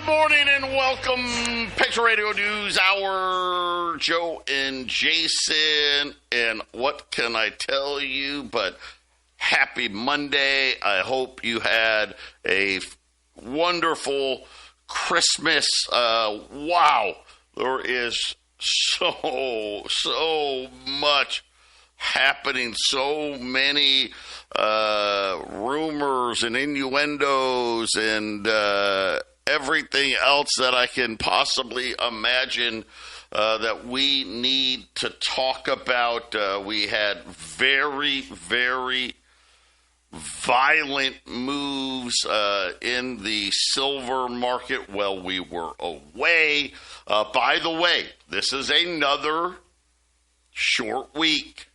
Good morning and welcome, Patriot Radio News Hour. Joe and Jason, and what can I tell you but happy Monday. I hope you had a wonderful Christmas. Wow, there is so much happening, so many rumors and innuendos and everything else that I can possibly imagine that we need to talk about. We had very violent moves in the silver market while we were away. By the way, this is another short week.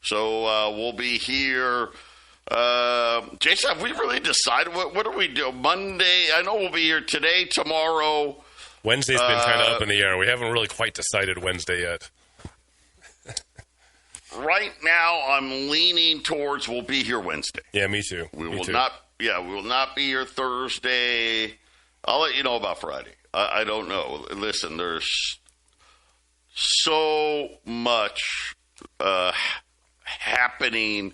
So we'll be here. Jason, have we really decided? What do we do? Monday, I know we'll be here today, tomorrow. Wednesday's been kind of up in the air. We haven't really quite decided Wednesday yet. Right now, I'm leaning towards we'll be here Wednesday. Yeah, me too. We will not be here Thursday. I'll let you know about Friday. I don't know. Listen, there's so much happening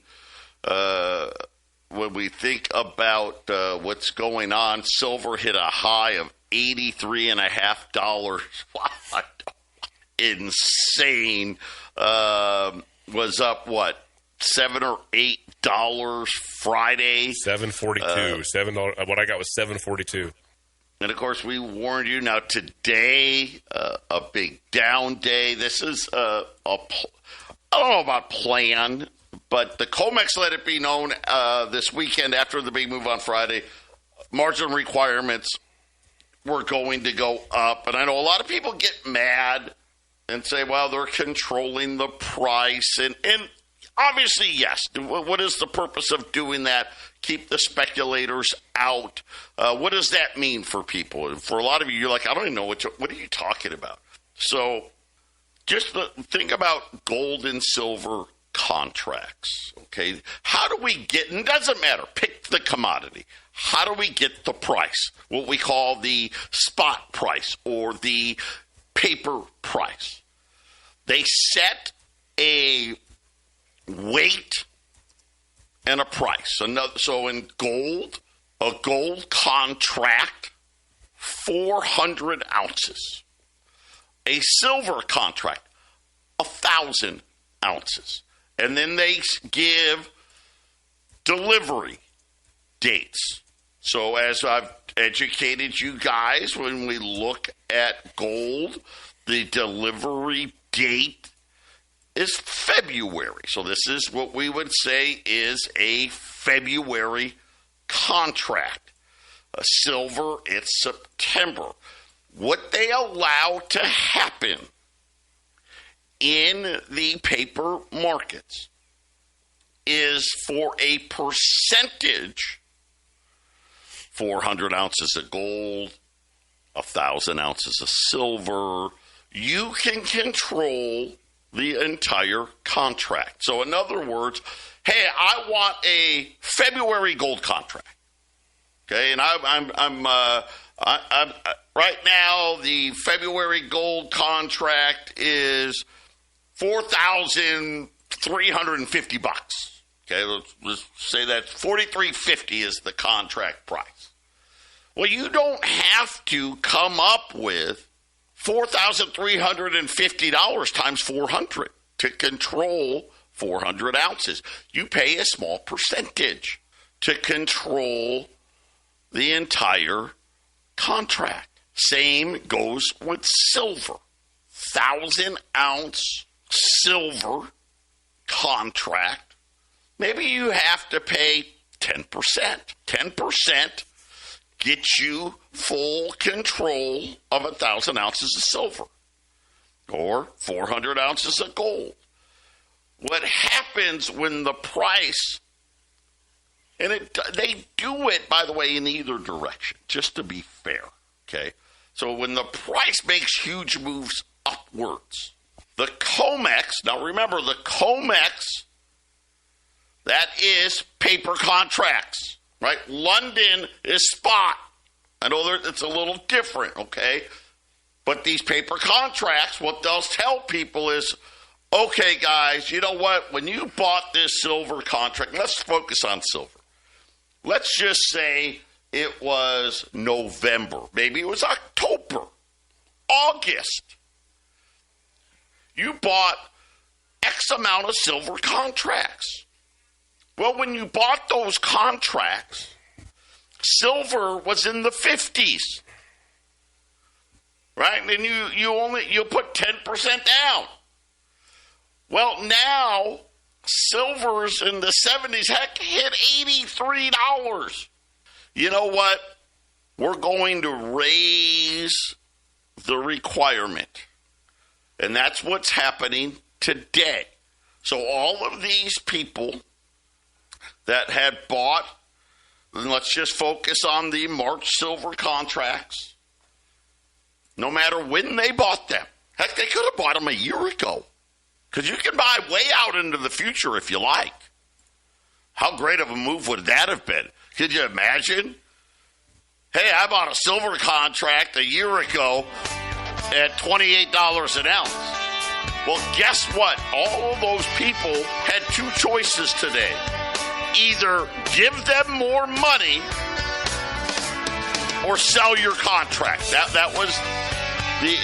when we think about what's going on. Silver hit a high of $83.50. Wow, insane. Was up what, $7 or $8 Friday? $7.42. $7. What I got was $7.42. And of course, we warned you. Now today, a big down day. This is I don't know about plan, but the COMEX let it be known this weekend after the big move on Friday. Margin requirements were going to go up. And I know a lot of people get mad and say, well, they're controlling the price. And obviously, yes. What is the purpose of doing that? Keep the speculators out. What does that mean for people? For a lot of you, you're like, I don't even know what are you talking about? So just think about gold and silver contracts, okay? How do we get, and it doesn't matter, pick the commodity. How do we get the price, what we call the spot price or the paper price? They set a weight and a price. So in gold, a gold contract, 400 ounces. A silver contract, 1,000 ounces. And then they give delivery dates. So as I've educated you guys, when we look at gold, the delivery date is February. So this is what we would say is a February contract. Silver, it's September. What they allow to happen in the paper markets is for a percentage, 400 ounces of gold, 1,000 ounces of silver, you can control the entire contract. So in other words, hey, I want a February gold contract. Okay, and I'm right now the February gold contract is $4,350. Okay, let's say that $4,350 is the contract price. Well, you don't have to come up with $4,350 times 400 to control 400 ounces. You pay a small percentage to control the entire contract. Same goes with silver. 1,000-ounce silver contract. Maybe you have to pay 10%. 10% gets you full control of 1,000 ounces of silver or 400 ounces of gold. What happens when the price, and they do it, by the way, in either direction, just to be fair, okay? So when the price makes huge moves upwards, the COMEX, now remember the COMEX, that is paper contracts, right? London is spot, I know it's a little different, okay? But these paper contracts, what they'll tell people is, okay, guys, you know what? When you bought this silver contract, let's focus on silver. Let's just say it was November. Maybe it was October, August. You bought X amount of silver contracts. Well, when you bought those contracts, silver was in the 50s. Right? And you put 10% down. Well, now silver's in the 70s. Heck, hit $83. You know what? We're going to raise the requirement. And that's what's happening today. So all of these people that had bought, and let's just focus on the March silver contracts, no matter when they bought them. Heck, they could have bought them a year ago. Because you can buy way out into the future if you like. How great of a move would that have been? Could you imagine? Hey, I bought a silver contract a year ago at $28 an ounce. Well, guess what? All of those people had two choices today. Either give them more money or sell your contract. That was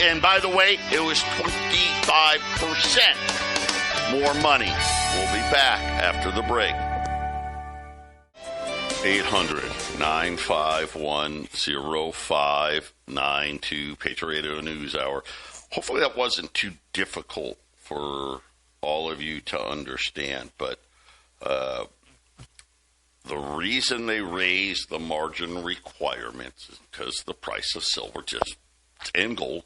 and by the way, it was 25% more money. We'll be back after the break. 800-951-0592, Patriot Radio News Hour. Hopefully that wasn't too difficult for all of you to understand, but the reason they raised the margin requirements is because the price of silver and gold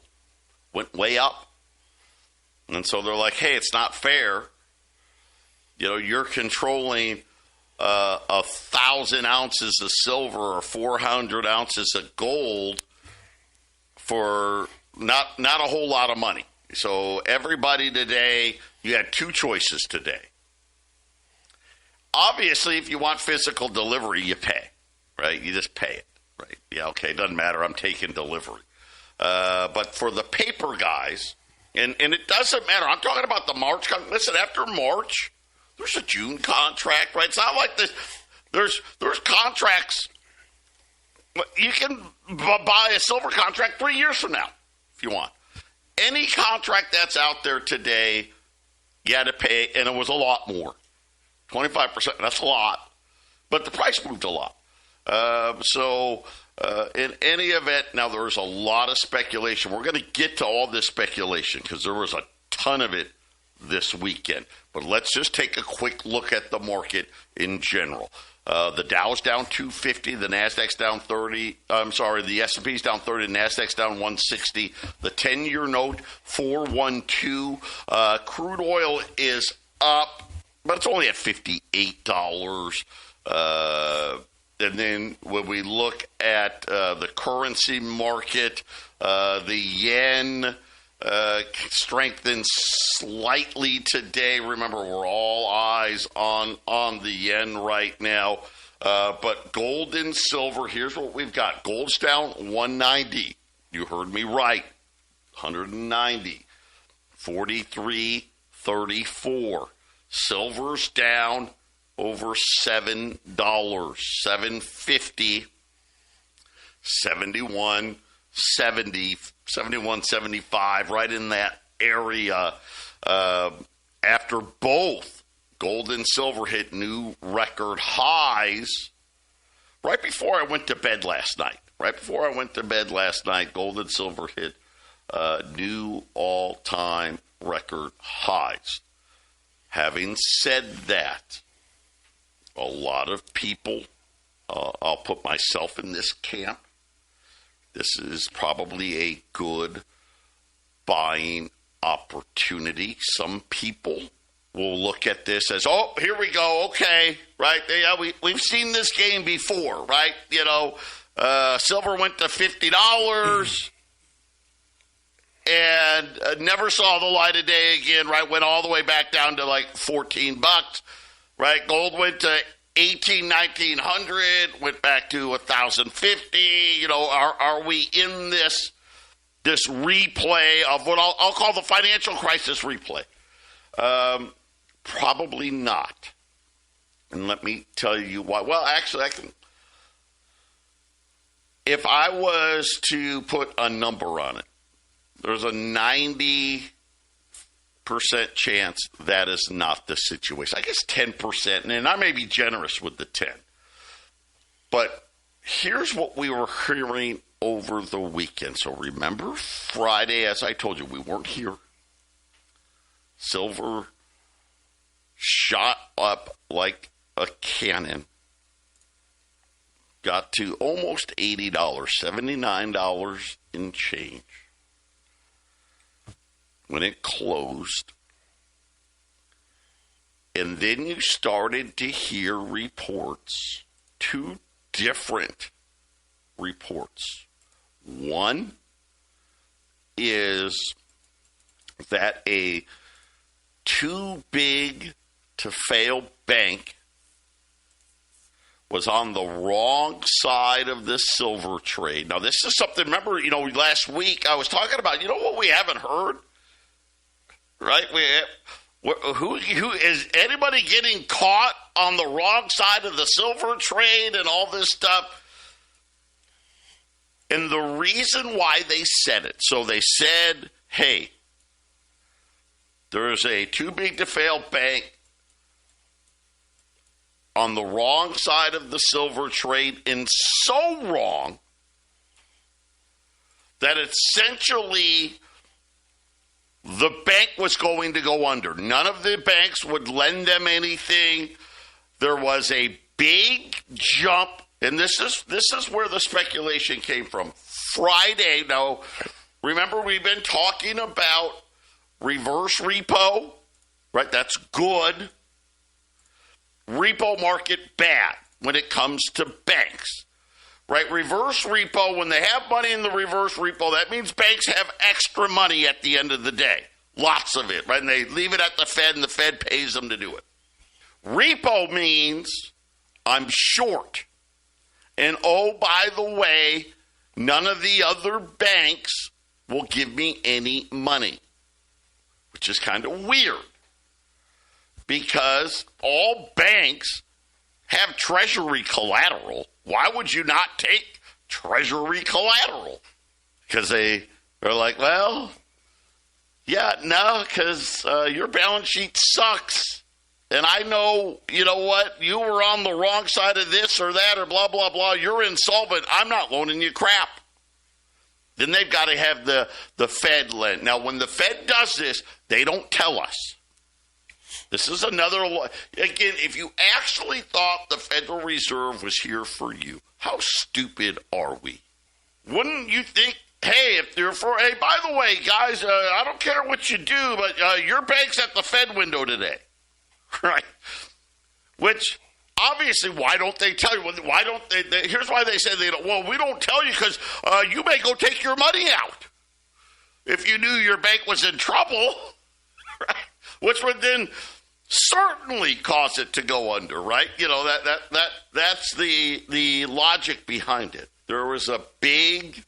went way up. And so they're like, hey, it's not fair. You know, you're controlling 1,000 ounces of silver or 400 ounces of gold for not a whole lot of money. So everybody today, you had two choices today. Obviously, if you want physical delivery, you pay, right? You just pay it, right? Yeah, okay, doesn't matter. I'm taking delivery. But for the paper guys, and it doesn't matter. I'm talking about the March. Listen, after March, there's a June contract, right? It's not like this. There's contracts. You can buy a silver contract 3 years from now if you want. Any contract that's out there today, you had to pay, and it was a lot more. 25%, that's a lot. But the price moved a lot. In any event, now there's a lot of speculation. We're going to get to all this speculation because there was a ton of it this weekend. But let's just take a quick look at the market in general. The Dow's down 250, the Nasdaq's down 30. The S&P's down 30, the Nasdaq's down 160. The 10-year note 412. Crude oil is up, but it's only at $58. And then when we look at the currency market, the yen strengthened slightly today. Remember, we're all eyes on the yen right now. But gold and silver, here's what we've got. Gold's down 190. You heard me right. 190. 43.34. Silver's down over $7, $7.50, 71.70, 71.75, right in that area. After both gold and silver hit new record highs, right before I went to bed last night. Gold and silver hit new all-time record highs. Having said that, a lot of people, I'll put myself in this camp, this is probably a good buying opportunity. Some people will look at this as, oh, here we go, okay, right? Yeah, we've seen this game before, right? You know, silver went to $50 and never saw the light of day again, right? Went all the way back down to like $14, right? Gold went to 1900, went back to 1050. You know, are we in this replay of what I'll call the financial crisis replay? Probably not. And let me tell you why. Well, actually, if I was to put a number on it, there's a 90% chance that is not the situation. I guess 10%, and I may be generous with the 10. But here's what we were hearing over the weekend. So remember Friday, as I told you, we weren't here. Silver shot up like a cannon. Got to almost $80, $79 in change. When it closed. And then you started to hear reports, two different reports. One is that a too big to fail bank was on the wrong side of the silver trade. Now, this is something, remember, last week I was talking about, what we haven't heard? Right? Who is anybody getting caught on the wrong side of the silver trade and all this stuff? And the reason why they said it, so they said, hey, there's a too big to fail bank on the wrong side of the silver trade, and so wrong that essentially the bank was going to go under. None of the banks would lend them anything. There was a big jump, and this is where the speculation came from. Friday, now, remember we've been talking about reverse repo, right? That's good. Repo market bad when it comes to banks, right? Reverse repo, when they have money in the reverse repo, that means banks have extra money at the end of the day. Lots of it, right? And they leave it at the Fed, and the Fed pays them to do it. Repo means I'm short. And oh, by the way, none of the other banks will give me any money, which is kind of weird because all banks have treasury collateral. Why would you not take treasury collateral? Because they're like, well, yeah, no, because your balance sheet sucks. And I know, you know what, you were on the wrong side of this or that or blah, blah, blah. You're insolvent. I'm not loaning you crap. Then they've got to have the Fed lend. Now, when the Fed does this, they don't tell us. This is another, again, if you actually thought the Federal Reserve was here for you, how stupid are we? Wouldn't you think, hey, if they're hey, by the way, guys, I don't care what you do, but your bank's at the Fed window today, right? Which, obviously, why don't they tell you? Why don't they here's why they say they don't. Well, we don't tell you because you may go take your money out if you knew your bank was in trouble, right? Which would then certainly cause it to go under, right? That's the logic behind it. There was a big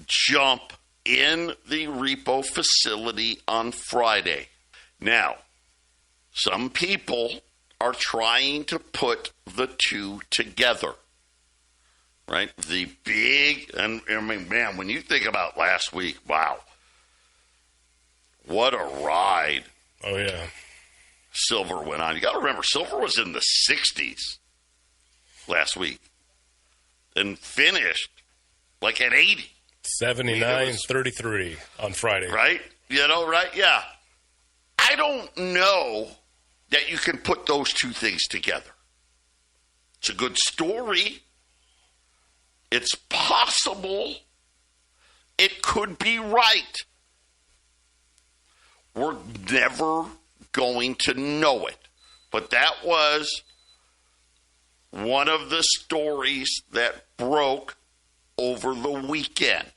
jump in the repo facility on Friday. Now, some people are trying to put the two together, right? The big, and I mean, man, when you think about last week, wow, what a ride. Oh, yeah. Silver went on. You got to remember, silver was in the 60s last week and finished like at 80. 79.33 on Friday. Right? Right? Yeah. I don't know that you can put those two things together. It's a good story. It's possible. It could be right. We're never going to know it. But that was one of the stories that broke over the weekend.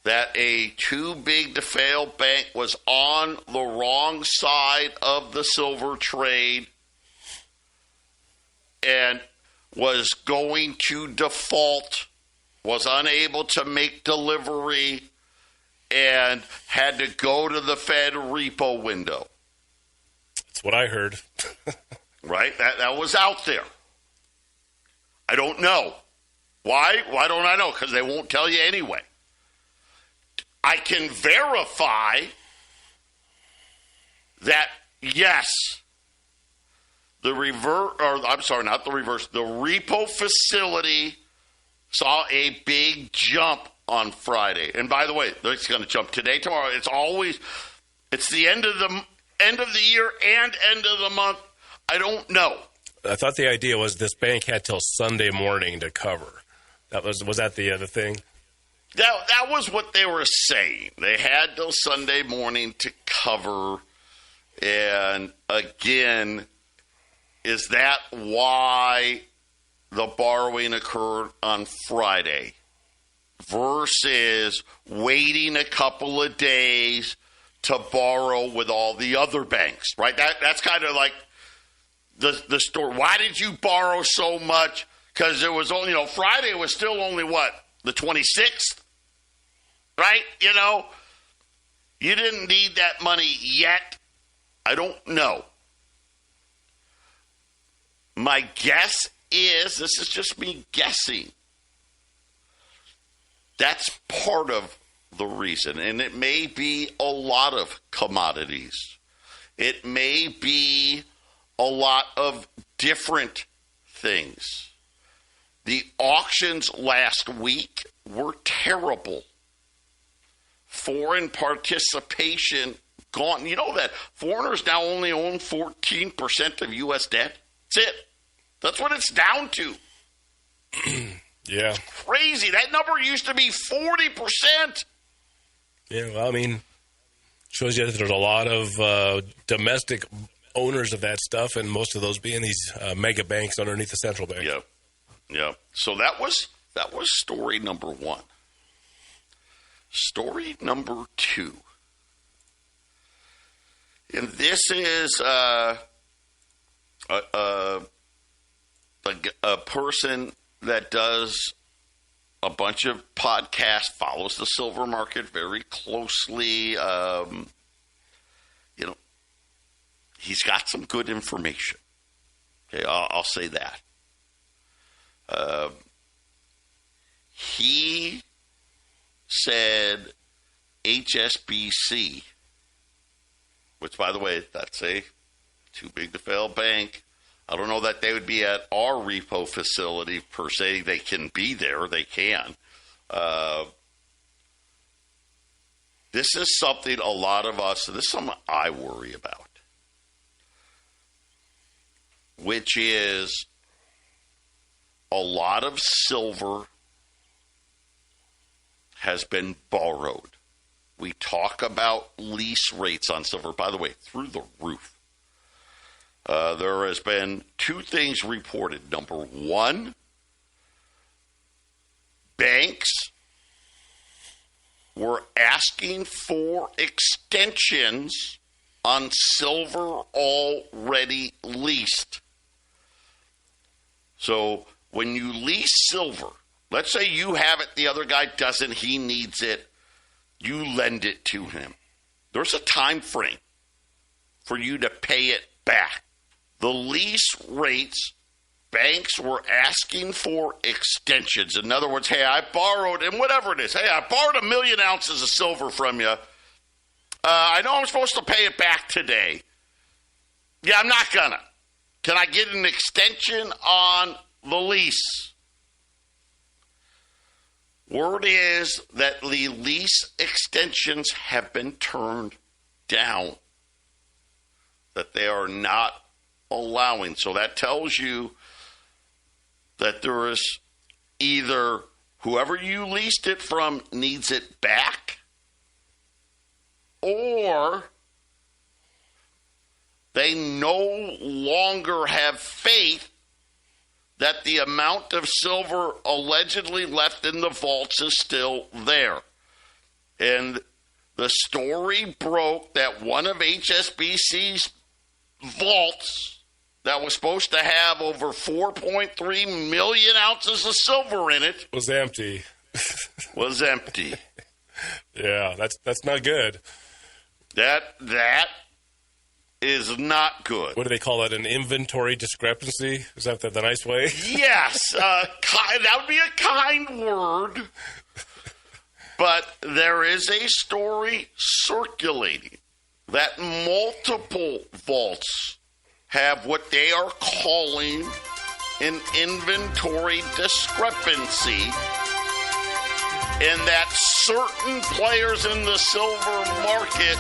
That a too big to fail bank was on the wrong side of the silver trade. and was going to default, was unable to make delivery, and had to go to the Fed repo window. That's what I heard. Right? That was out there. I don't know. Why? Why don't I know? Because they won't tell you anyway. I can verify that, yes, the repo facility saw a big jump on Friday. And by the way, it's going to jump today, tomorrow. It's the end of the year and end of the month. I don't know. I thought the idea was this bank had till Sunday morning to cover. Was that the other thing? That was what they were saying. They had till Sunday morning to cover. And again, is that why the borrowing occurred on Friday versus waiting a couple of days to borrow with all the other banks, right? That's kind of like the story. Why did you borrow so much? Because it was only, Friday was still only what? The 26th? Right? You didn't need that money yet. I don't know. My guess is, this is just me guessing, that's part of the reason. And it may be a lot of commodities. It may be a lot of different things. The auctions last week were terrible. Foreign participation gone. You know that foreigners now only own 14% of U.S. debt? That's it. That's what it's down to. Yeah. Crazy. That number used to be 40%. Yeah, well, shows you that there's a lot of domestic owners of that stuff, and most of those being these mega banks underneath the central bank. Yeah. So that was story number one. Story number two. And this is a person that does a bunch of podcasts, follows the silver market very closely. He's got some good information. Okay, I'll say that. He said HSBC, which, by the way, that's a too big to fail bank. I don't know that they would be at our repo facility per se. They can be there. They can. This is something a lot of us, this is something I worry about, which is a lot of silver has been borrowed. We talk about lease rates on silver, by the way, through the roof. There has been two things reported. Number one, banks were asking for extensions on silver already leased. So when you lease silver, let's say you have it, the other guy doesn't, he needs it, you lend it to him. There's a time frame for you to pay it back. The lease rates, banks were asking for extensions. In other words, hey, I borrowed, and whatever it is, hey, I borrowed 1 million ounces of silver from you. I know I'm supposed to pay it back today. Yeah, I'm not gonna. Can I get an extension on the lease? Word is that the lease extensions have been turned down, that they are not allowing. So that tells you that there is either whoever you leased it from needs it back, or they no longer have faith that the amount of silver allegedly left in the vaults is still there. And the story broke that one of HSBC's vaults that was supposed to have over 4.3 million ounces of silver in it was empty. Was empty. Yeah, that's not good. That is not good. What do they call that? An inventory discrepancy? Is that the nice way? Yes, that would be a kind word. But there is a story circulating that multiple vaults have what they are calling an inventory discrepancy, and that certain players in the silver market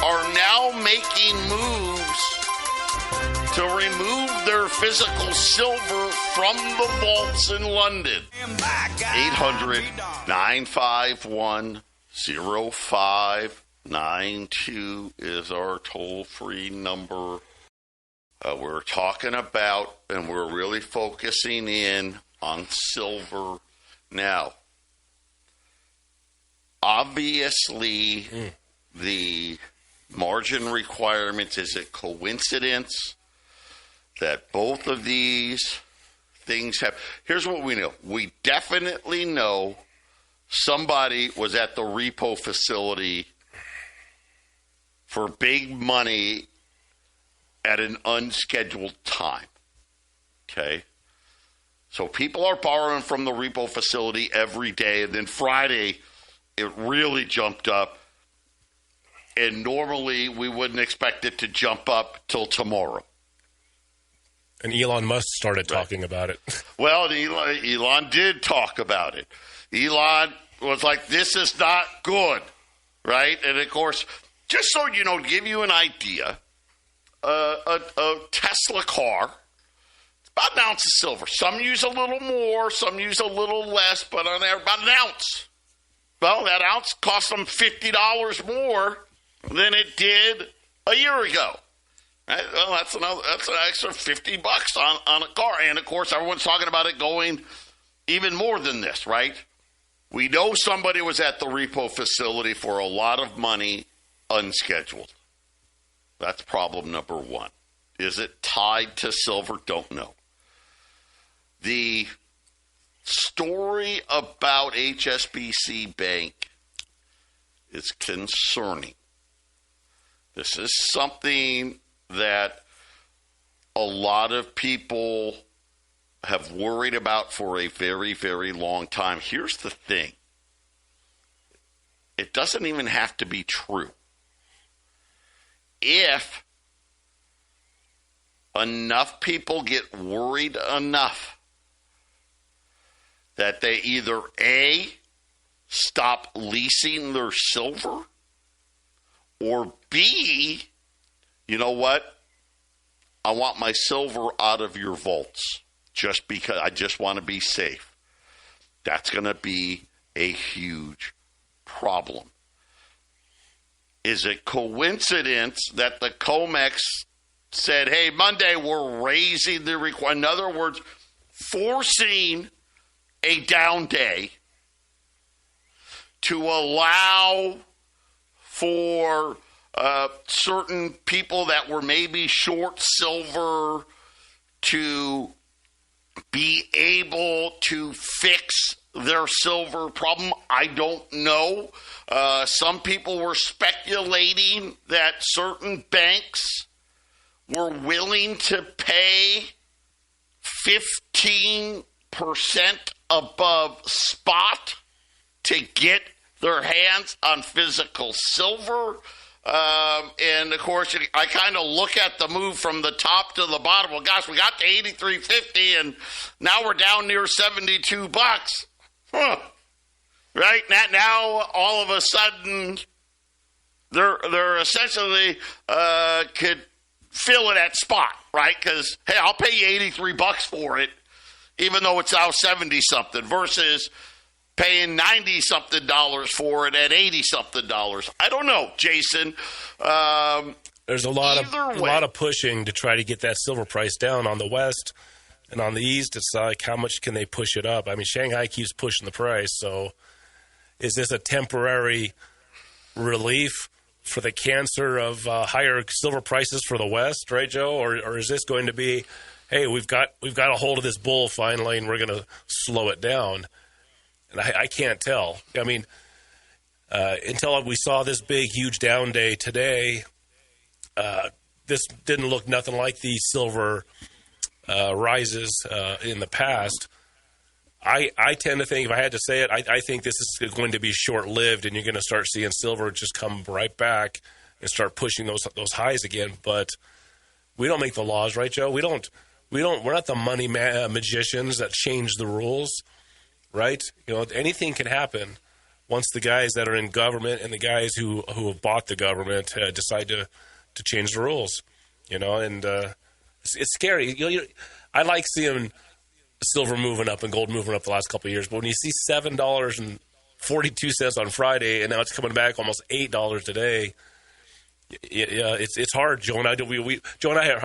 are now making moves to remove their physical silver from the vaults in London. 800-951-0592 is our toll-free number. We're talking about, and we're really focusing in on silver now. Obviously, the margin requirements, is it coincidence that both of these things have? Here's what we know. We definitely know somebody was at the repo facility for big money at an unscheduled time. Okay? So people are borrowing from the repo facility every day, and then Friday it really jumped up. And normally we wouldn't expect it to jump up till tomorrow. And Elon Musk started talking about it. Well, Elon did talk about it. Elon was like, this is not good, right? And, of course, just so you know, to give you an idea, a Tesla car, it's about an ounce of silver. Some use a little more, some use a little less, but on there, about an ounce. Well, that ounce cost them $50 more than it did a year ago. Right? Well, that's an extra $50 on a car. And, of course, everyone's talking about it going even more than this, right? We know somebody was at the repo facility for a lot of money unscheduled. That's problem number one. Is it tied to silver? Don't know. The story about HSBC Bank is concerning. This is something that a lot of people have worried about for a very, very long time. Here's the thing. It doesn't even have to be true. If enough people get worried enough that they either A, stop leasing their silver, or B, you know what? I want my silver out of your vaults just because I just want to be safe. That's going to be a huge problem. Is it coincidence that the COMEX said, hey, Monday we're raising the requirement? In other words, forcing a down day to allow for certain people that were maybe short silver to be able to fix their silver problem? I don't know. Some people were speculating that certain banks were willing to pay 15% above spot to get their hands on physical silver. And, of course, I kind of look at the move from the top to the bottom. Well, gosh, we got to $83.50, and now we're down near $72. Huh. Right? Now, all of a sudden, they're essentially could fill it at spot, right? Because, hey, I'll pay you $83 for it, even though it's now 70-something, versus paying $90-something for it at $80-something. I don't know, Jason. There's a lot of pushing to try to get that silver price down on the West, and on the East, it's like how much can they push it up? I mean, Shanghai keeps pushing the price. So, is this a temporary relief for the cancer of higher silver prices for the West, right, Joe? Or is this going to be, hey, we've got a hold of this bull finally, and we're going to slow it down? And I can't tell. I mean, until we saw this big, huge down day today, this didn't look nothing like the silver rises in the past. I tend to think, if I had to say it, I think this is going to be short-lived, and you're going to start seeing silver just come right back and start pushing those highs again. But we don't make the laws, right, Joe? We're not the money magicians that change the rules, right? You know, anything can happen once the guys that are in government and the guys who have bought the government decide to change the rules, you know, and it's scary. I like seeing silver moving up and gold moving up the last couple of years, but when you see $7.42 on Friday and now it's coming back almost $8 today, it's hard. Joe and I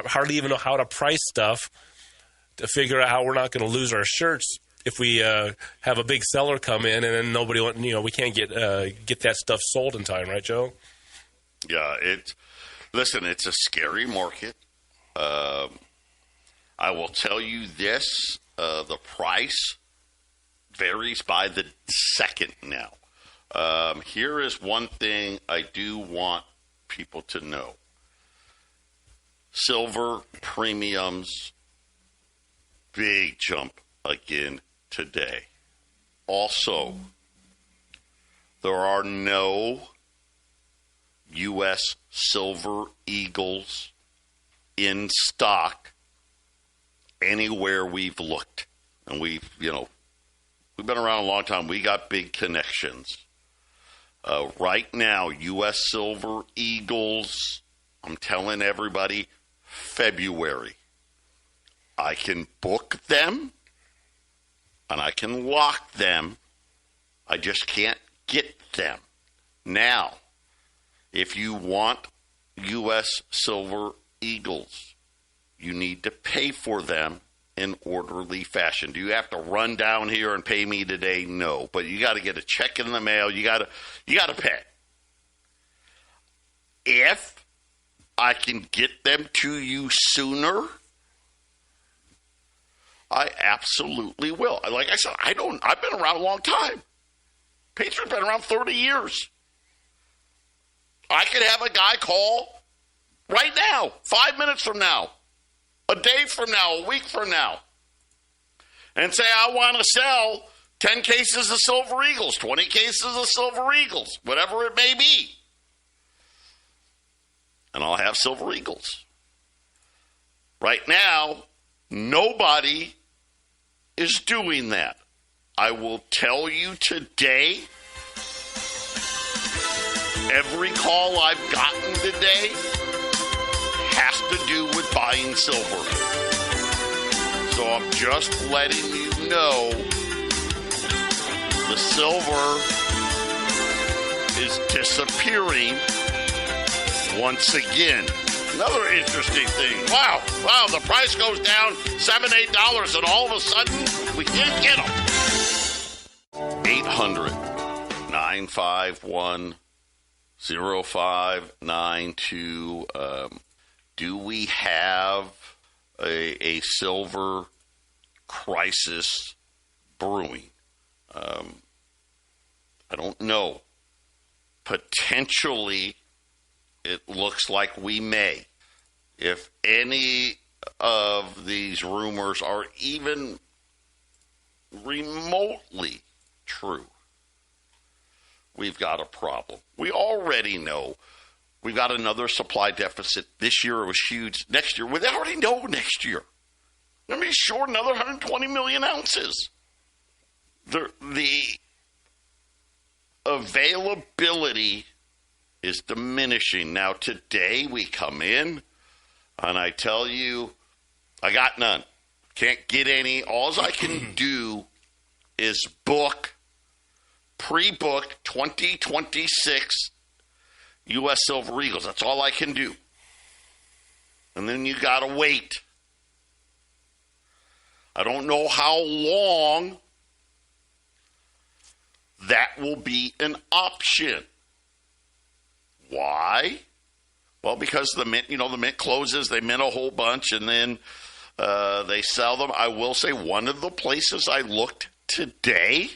hardly even know how to price stuff to figure out how we're not going to lose our shirts if we have a big seller come in and then we can't get that stuff sold in time, right, Joe? Yeah, listen, it's a scary market. I will tell you this, the price varies by the second now. Here is one thing I do want people to know. Silver premiums, big jump again today. Also, there are no U.S. Silver Eagles in stock anywhere we've looked. And we've been around a long time. We got big connections. Right now, U.S. Silver Eagles, I'm telling everybody, February. I can book them and I can lock them. I just can't get them. Now, if you want U.S. Silver Eagles, you need to pay for them in orderly fashion. Do you have to run down here and pay me today? No, but you got to get a check in the mail. You got to pay. If I can get them to you sooner, I absolutely will. Like I said, I've been around a long time. Patriot's been around 30 years. I could have a guy call right now, 5 minutes from now, a day from now, a week from now, and say, I want to sell 10 cases of Silver Eagles, 20 cases of Silver Eagles, whatever it may be. And I'll have Silver Eagles. Right now, nobody is doing that. I will tell you today, every call I've gotten today has to do with buying silver. So I'm just letting you know the silver is disappearing once again. Another interesting thing. Wow, the price goes down $7, $8, and all of a sudden, we can't get them. 800-951-0592. Do we have a silver crisis brewing? I don't know. Potentially, it looks like we may. If any of these rumors are even remotely true, we've got a problem. We already know we've got another supply deficit. This year it was huge. Next year, we already know next year. Let me be short another 120 million ounces. The availability is diminishing. Now, today we come in, and I tell you, I got none. Can't get any. All I can do is pre-book 2026 U.S. Silver Eagles. That's all I can do. And then you got to wait. I don't know how long that will be an option. Why? Well, because the mint closes, they mint a whole bunch, and then they sell them. I will say one of the places I looked today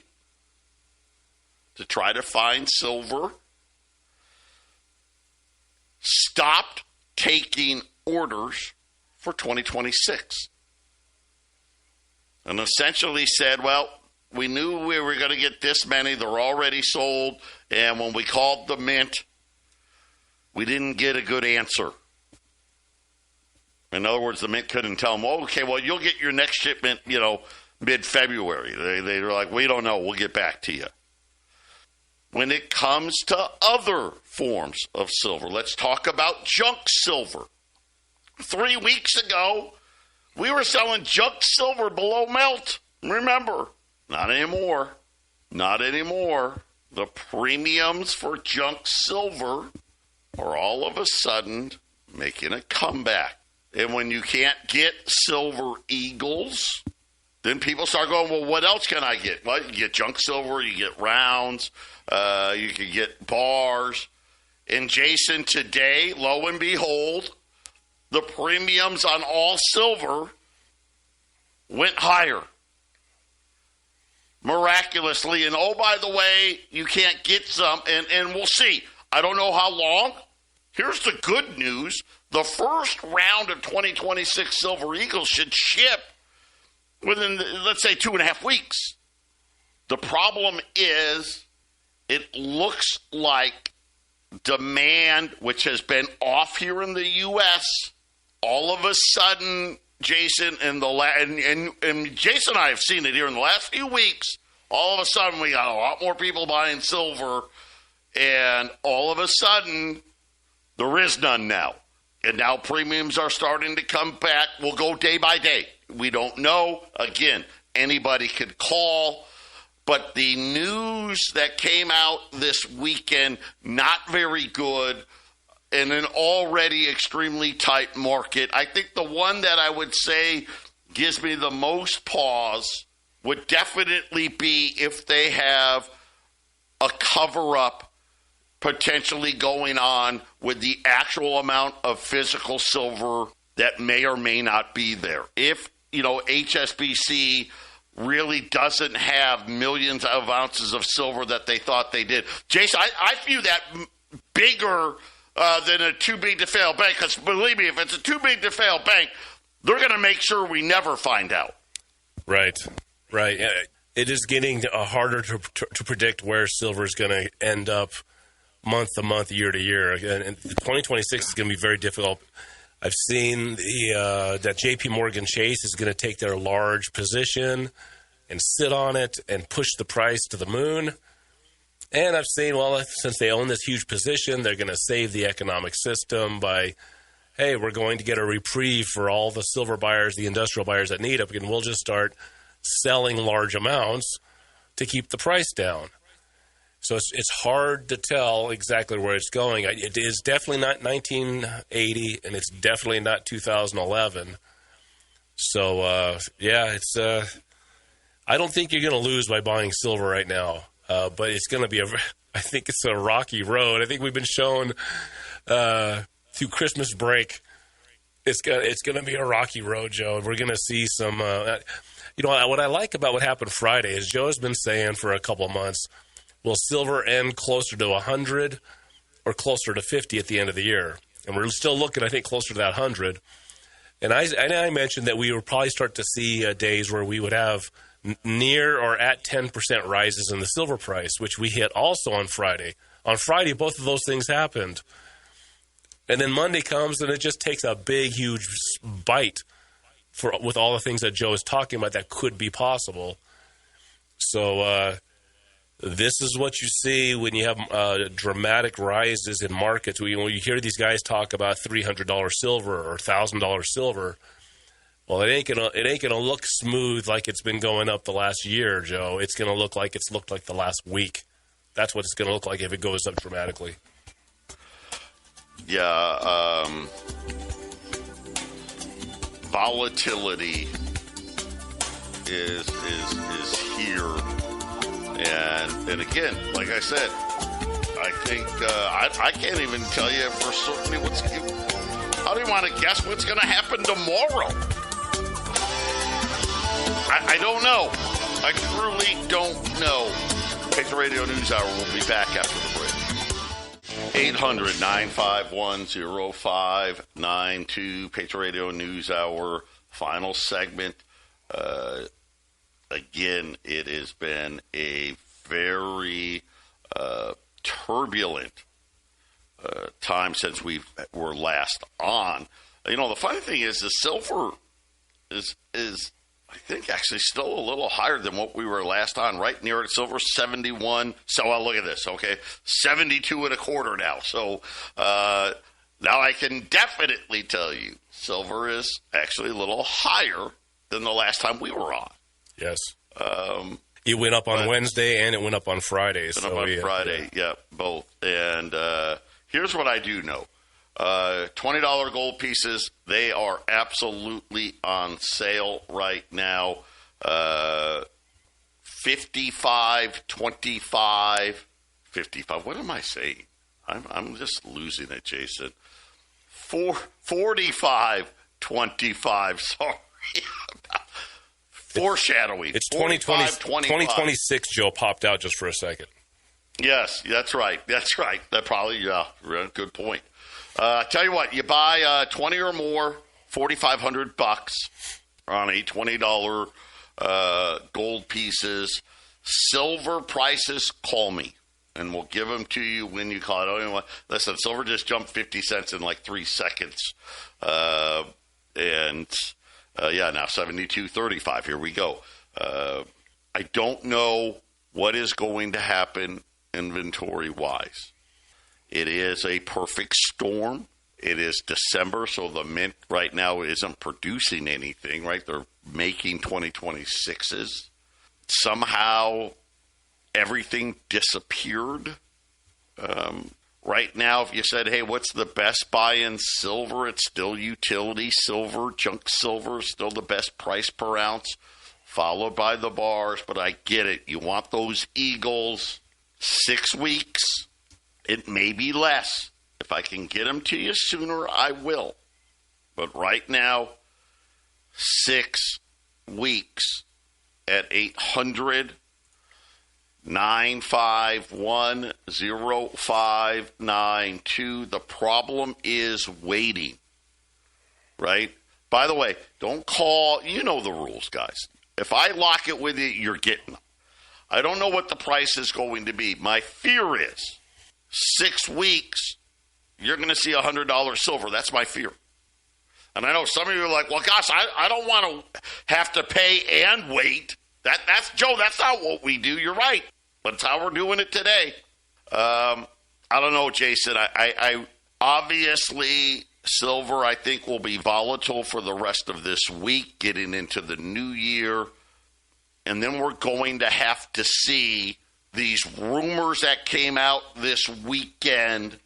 to try to find silver stopped taking orders for 2026 and essentially said, well, we knew we were going to get this many. They're already sold. And when we called the mint, we didn't get a good answer. In other words, the mint couldn't tell them, oh, okay, well, you'll get your next shipment, mid-February. They were like, we don't know. We'll get back to you. When it comes to other forms of silver, let's talk about junk silver. 3 weeks ago, we were selling junk silver below melt. Remember, not anymore. Not anymore. The premiums for junk silver are all of a sudden making a comeback. And when you can't get silver eagles, then people start going, well, what else can I get? Well, you get junk silver, you get rounds, you can get bars. And Jason, today, lo and behold, the premiums on all silver went higher. Miraculously. And oh, by the way, you can't get some, and we'll see. I don't know how long. Here's the good news. The first round of 2026 Silver Eagles should ship within, let's say, 2.5 weeks. The problem is it looks like demand, which has been off here in the U.S., all of a sudden, Jason, and Jason and I have seen it here in the last few weeks, all of a sudden we got a lot more people buying silver, and all of a sudden there is none now. And now premiums are starting to come back. We'll go day by day. We don't know. Again, anybody could call. But the news that came out this weekend, not very good in an already extremely tight market. I think the one that I would say gives me the most pause would definitely be if they have a cover-up potentially going on with the actual amount of physical silver that may or may not be there. If, HSBC really doesn't have millions of ounces of silver that they thought they did. Jason, I view that bigger than a too-big-to-fail bank, because believe me, if it's a too-big-to-fail bank, they're going to make sure we never find out. Right. It is getting harder to predict where silver is going to end up month to month, year to year. And 2026 is going to be very difficult. I've seen that J.P. Morgan Chase is going to take their large position and sit on it and push the price to the moon. And I've seen, since they own this huge position, they're going to save the economic system by, hey, we're going to get a reprieve for all the silver buyers, the industrial buyers that need it, and we'll just start selling large amounts to keep the price down. So it's hard to tell exactly where it's going. It is definitely not 1980, and it's definitely not 2011. So, it's. I don't think you're going to lose by buying silver right now, but it's going to be I think it's a rocky road. I think we've been shown through Christmas break. It's going to be a rocky road, Joe. We're going to see some. What I like about what happened Friday is Joe has been saying for a couple of months, will silver end closer to 100 or closer to 50 at the end of the year? And we're still looking, I think, closer to that 100. And I mentioned that we would probably start to see days where we would have near or at 10% rises in the silver price, which we hit also on Friday. On Friday, both of those things happened. And then Monday comes, and it just takes a big, huge bite with all the things that Joe is talking about that could be possible. So this is what you see when you have dramatic rises in markets. When you hear these guys talk about $300 silver or $1,000 silver, well, it ain't gonna look smooth like it's been going up the last year, Joe. It's gonna look like it's looked like the last week. That's what it's gonna look like if it goes up dramatically. Yeah, volatility is here. And again, like I said, I think I can't even tell you for certainty how do you want to guess what's going to happen tomorrow? I don't know. I truly don't know. Patriot Radio News Hour will be back after the break. 800-951-0592. Patriot Radio News Hour, final segment. Again, it has been a very turbulent time since we were last on. You know, the funny thing is the silver is I think actually still a little higher than what we were last on, right near it. Silver 71. So look at this, okay? 72 and a quarter now. So now I can definitely tell you silver is actually a little higher than the last time we were on. Yes. It went up on Wednesday and it went up on Friday. Friday, yeah, both. And here's what I do know. $20 gold pieces, they are absolutely on sale right now. 55, 25, 55. What am I saying? I'm just losing it, Jason. 45, 25. Sorry. Foreshadowing. It's 2026, Joe, popped out just for a second. Yes, that's right. That probably, yeah, good point. Tell you what, you buy 20 or more, $4,500 on a $20 gold pieces. Silver prices, call me, and we'll give them to you when you call it. I don't even want, listen, silver just jumped 50 cents in like 3 seconds. Yeah, now 72.35. Here we go. I don't know what is going to happen inventory-wise. It is a perfect storm. It is December, so the mint right now isn't producing anything, right? They're making 2026s. Somehow everything disappeared. Right now, if you said, hey, what's the best buy in silver? It's still utility silver, junk silver, still the best price per ounce, followed by the bars. But I get it. You want those eagles. 6 weeks. It may be less. If I can get them to you sooner, I will. But right now, 6 weeks at 800-951-0592. The problem is waiting, right? By the way, don't call. You know the rules, guys. If I lock it with you, you're getting them. I don't know what the price is going to be. My fear is 6 weeks, you're going to see $100 silver. That's my fear. And I know some of you are like, well, gosh, I don't want to have to pay and wait. That's Joe, that's not what we do. You're right. That's how we're doing it today. I don't know, Jason. I obviously, silver, I think, will be volatile for the rest of this week, getting into the new year. And then we're going to have to see these rumors that came out this weekend.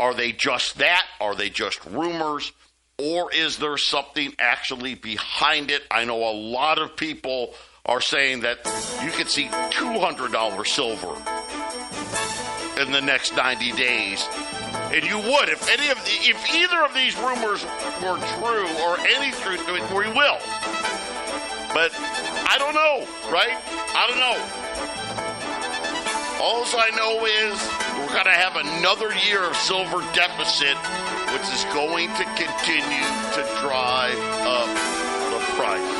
Are they just that? Are they just rumors? Or is there something actually behind it? I know a lot of people are saying that you could see $200 silver in the next 90 days. And you would. If either of these rumors were true or any truth to it, we will. But I don't know, right? I don't know. All I know is we're going to have another year of silver deficit, which is going to continue to drive up the price.